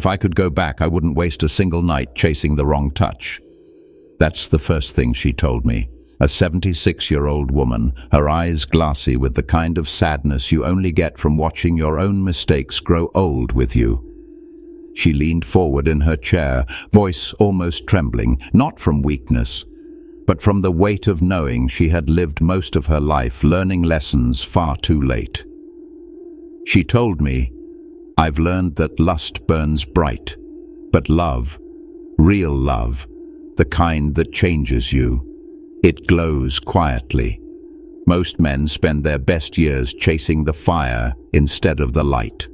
If I could go back, I wouldn't waste a single night chasing the wrong touch. That's the first thing she told me. A 76-year-old woman, her eyes glassy with the kind of sadness you only get from watching your own mistakes grow old with you. She leaned forward in her chair, voice almost trembling, not from weakness, but from the weight of knowing she had lived most of her life learning lessons far too late. She told me, "I've learned that lust burns bright, but love, real love, the kind that changes you, it glows quietly. Most men spend their best years chasing the fire instead of the light."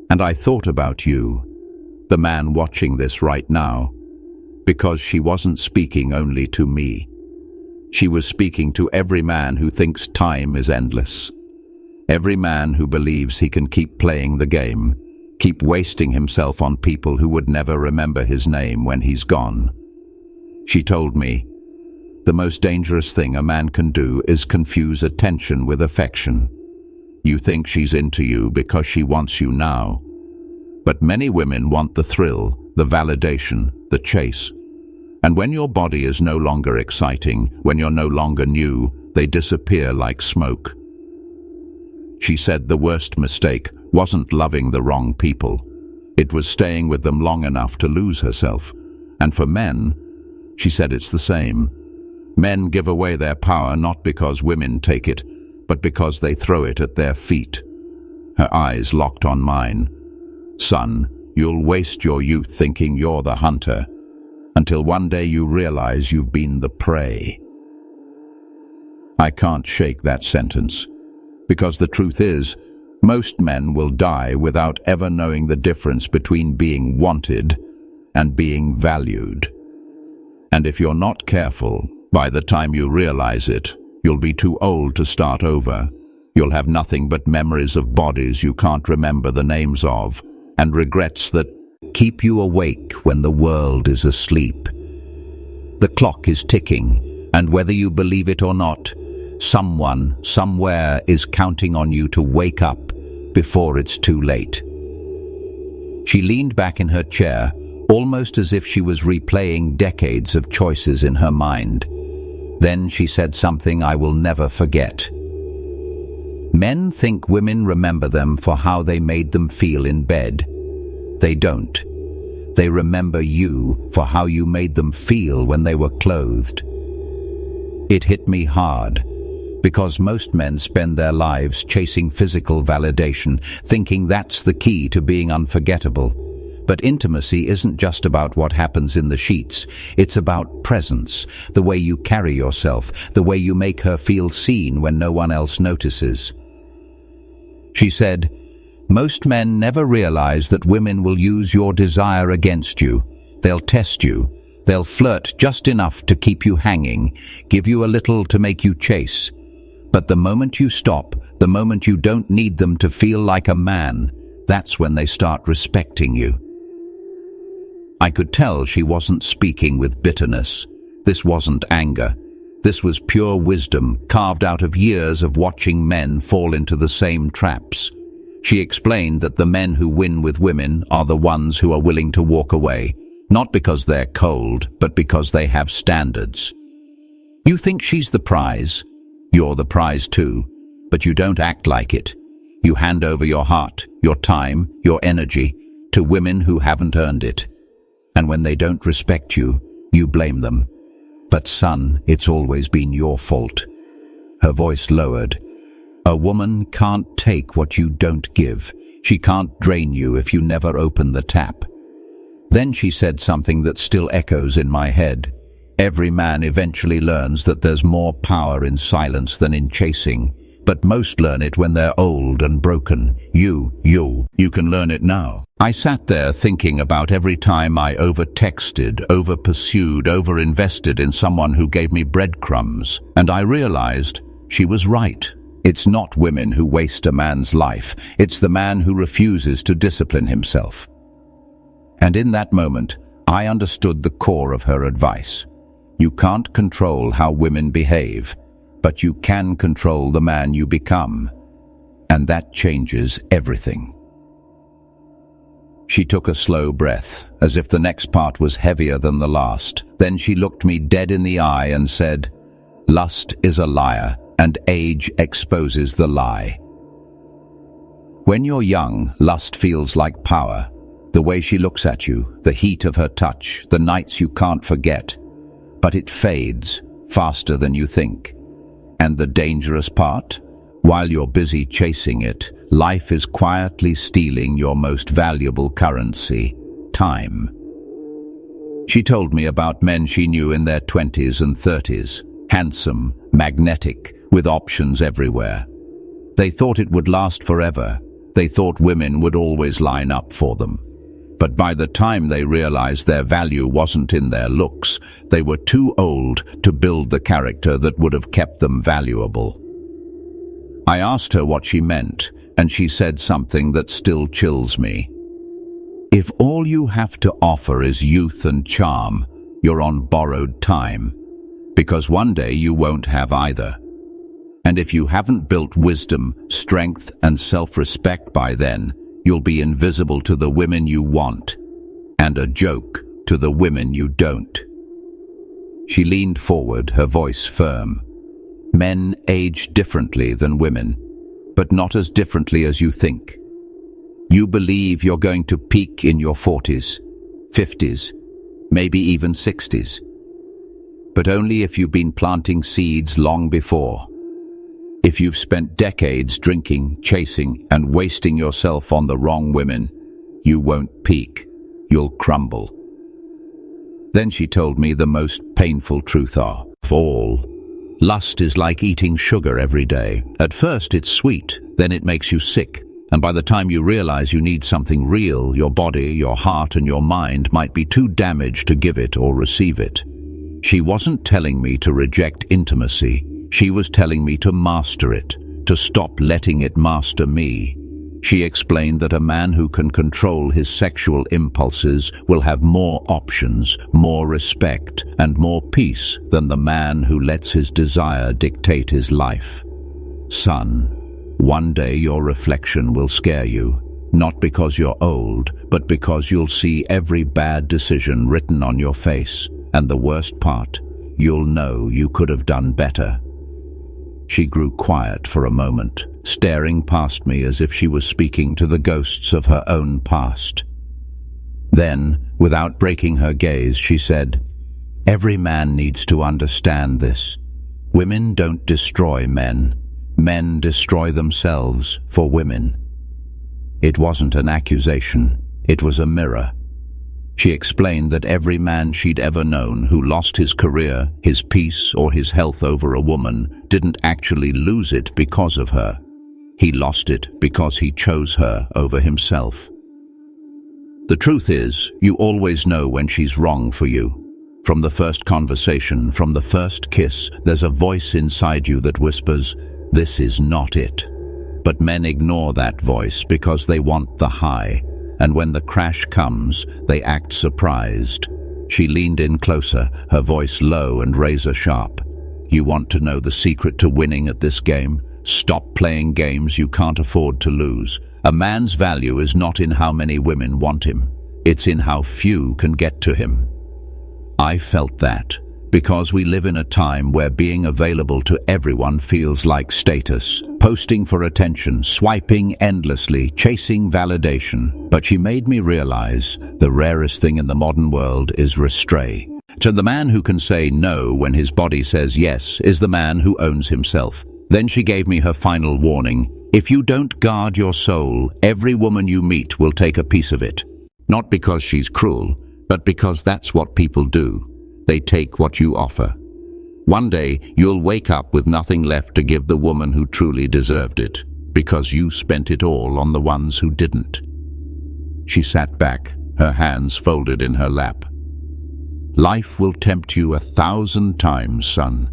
And I thought about you, the man watching this right now, because she wasn't speaking only to me. She was speaking to every man who thinks time is endless. Every man who believes he can keep playing the game, keep wasting himself on people who would never remember his name when he's gone. She told me, "The most dangerous thing a man can do is confuse attention with affection. You think she's into you because she wants you now. But many women want the thrill, the validation, the chase. And when your body is no longer exciting, when you're no longer new, they disappear like smoke." She said the worst mistake wasn't loving the wrong people. It was staying with them long enough to lose herself. And for men, she said it's the same. Men give away their power not because women take it, but because they throw it at their feet. Her eyes locked on mine. "Son, you'll waste your youth thinking you're the hunter, until one day you realize you've been the prey." I can't shake that sentence, because the truth is, most men will die without ever knowing the difference between being wanted and being valued. And if you're not careful, by the time you realize it, you'll be too old to start over. You'll have nothing but memories of bodies you can't remember the names of, and regrets that keep you awake when the world is asleep. The clock is ticking, and whether you believe it or not, someone, somewhere is counting on you to wake up before it's too late. She leaned back in her chair, almost as if she was replaying decades of choices in her mind. Then she said something I will never forget. "Men think women remember them for how they made them feel in bed. They don't. They remember you for how you made them feel when they were clothed." It hit me hard, because most men spend their lives chasing physical validation, thinking that's the key to being unforgettable. But intimacy isn't just about what happens in the sheets. It's about presence, the way you carry yourself, the way you make her feel seen when no one else notices. She said, "Most men never realize that women will use your desire against you. They'll test you. They'll flirt just enough to keep you hanging, give you a little to make you chase. But the moment you stop, the moment you don't need them to feel like a man, that's when they start respecting you." I could tell she wasn't speaking with bitterness. This wasn't anger. This was pure wisdom, carved out of years of watching men fall into the same traps. She explained that the men who win with women are the ones who are willing to walk away, not because they're cold, but because they have standards. You think she's the prize? You're the prize too, but you don't act like it. You hand over your heart, your time, your energy to women who haven't earned it. And when they don't respect you, you blame them. "But son, it's always been your fault." Her voice lowered. "A woman can't take what you don't give. She can't drain you if you never open the tap." Then she said something that still echoes in my head. Every man eventually learns that there's more power in silence than in chasing, but most learn it when they're old and broken. You can learn it now. I sat there thinking about every time I over-texted, over-pursued, over-invested in someone who gave me breadcrumbs, and I realized she was right. It's not women who waste a man's life. It's the man who refuses to discipline himself. And in that moment, I understood the core of her advice. You can't control how women behave, but you can control the man you become. And that changes everything. She took a slow breath, as if the next part was heavier than the last. Then she looked me dead in the eye and said, "Lust is a liar, and age exposes the lie." When you're young, lust feels like power. The way she looks at you, the heat of her touch, the nights you can't forget. But it fades faster than you think. And the dangerous part? While you're busy chasing it, life is quietly stealing your most valuable currency, time. She told me about men she knew in their 20s and 30s, handsome, magnetic, with options everywhere. They thought it would last forever. They thought women would always line up for them. But by the time they realized their value wasn't in their looks, they were too old to build the character that would have kept them valuable. I asked her what she meant, and she said something that still chills me. If all you have to offer is youth and charm, you're on borrowed time, because one day you won't have either. And if you haven't built wisdom, strength, and self-respect by then, you'll be invisible to the women you want, and a joke to the women you don't. She leaned forward, her voice firm. Men age differently than women, but not as differently as you think. You believe you're going to peak in your 40s, 50s, maybe even 60s. But only if you've been planting seeds long before. If you've spent decades drinking, chasing, and wasting yourself on the wrong women, you won't peak. You'll crumble. Then she told me the most painful truth of all. Lust is like eating sugar every day. At first it's sweet, then it makes you sick. And by the time you realize you need something real, your body, your heart, and your mind might be too damaged to give it or receive it. She wasn't telling me to reject intimacy. She was telling me to master it, to stop letting it master me. She explained that a man who can control his sexual impulses will have more options, more respect, and more peace than the man who lets his desire dictate his life. Son, one day your reflection will scare you, not because you're old, but because you'll see every bad decision written on your face, and the worst part, you'll know you could have done better. She grew quiet for a moment, staring past me as if she was speaking to the ghosts of her own past. Then, without breaking her gaze, she said, "Every man needs to understand this. Women don't destroy men. Men destroy themselves for women." It wasn't an accusation, it was a mirror. She explained that every man she'd ever known who lost his career, his peace, or his health over a woman didn't actually lose it because of her. He lost it because he chose her over himself. The truth is, you always know when she's wrong for you. From the first conversation, from the first kiss, there's a voice inside you that whispers, "This is not it." But men ignore that voice because they want the high. And when the crash comes, they act surprised. She leaned in closer, her voice low and razor-sharp. "You want to know the secret to winning at this game? Stop playing games you can't afford to lose. A man's value is not in how many women want him. It's in how few can get to him." I felt that, because we live in a time where being available to everyone feels like status, posting for attention, swiping endlessly, chasing validation. But she made me realize the rarest thing in the modern world is restraint. So the man who can say no when his body says yes is the man who owns himself. Then she gave me her final warning. If you don't guard your soul, every woman you meet will take a piece of it. Not because she's cruel, but because that's what people do. They take what you offer. One day, you'll wake up with nothing left to give the woman who truly deserved it, because you spent it all on the ones who didn't. She sat back, her hands folded in her lap. Life will tempt you 1,000 times, son.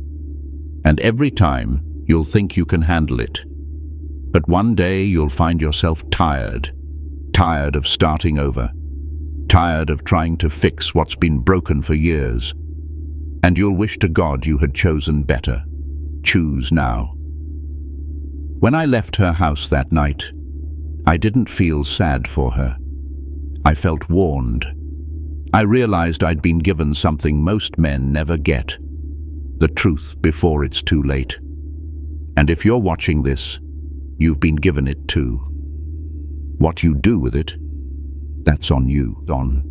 And every time, you'll think you can handle it. But one day, you'll find yourself tired. Tired of starting over. Tired of trying to fix what's been broken for years. And you'll wish to God you had chosen better. Choose now. When I left her house that night, I didn't feel sad for her. I felt warned. I realized I'd been given something most men never get: the truth before it's too late. And if you're watching this, you've been given it too. What you do with it, that's on you, Don.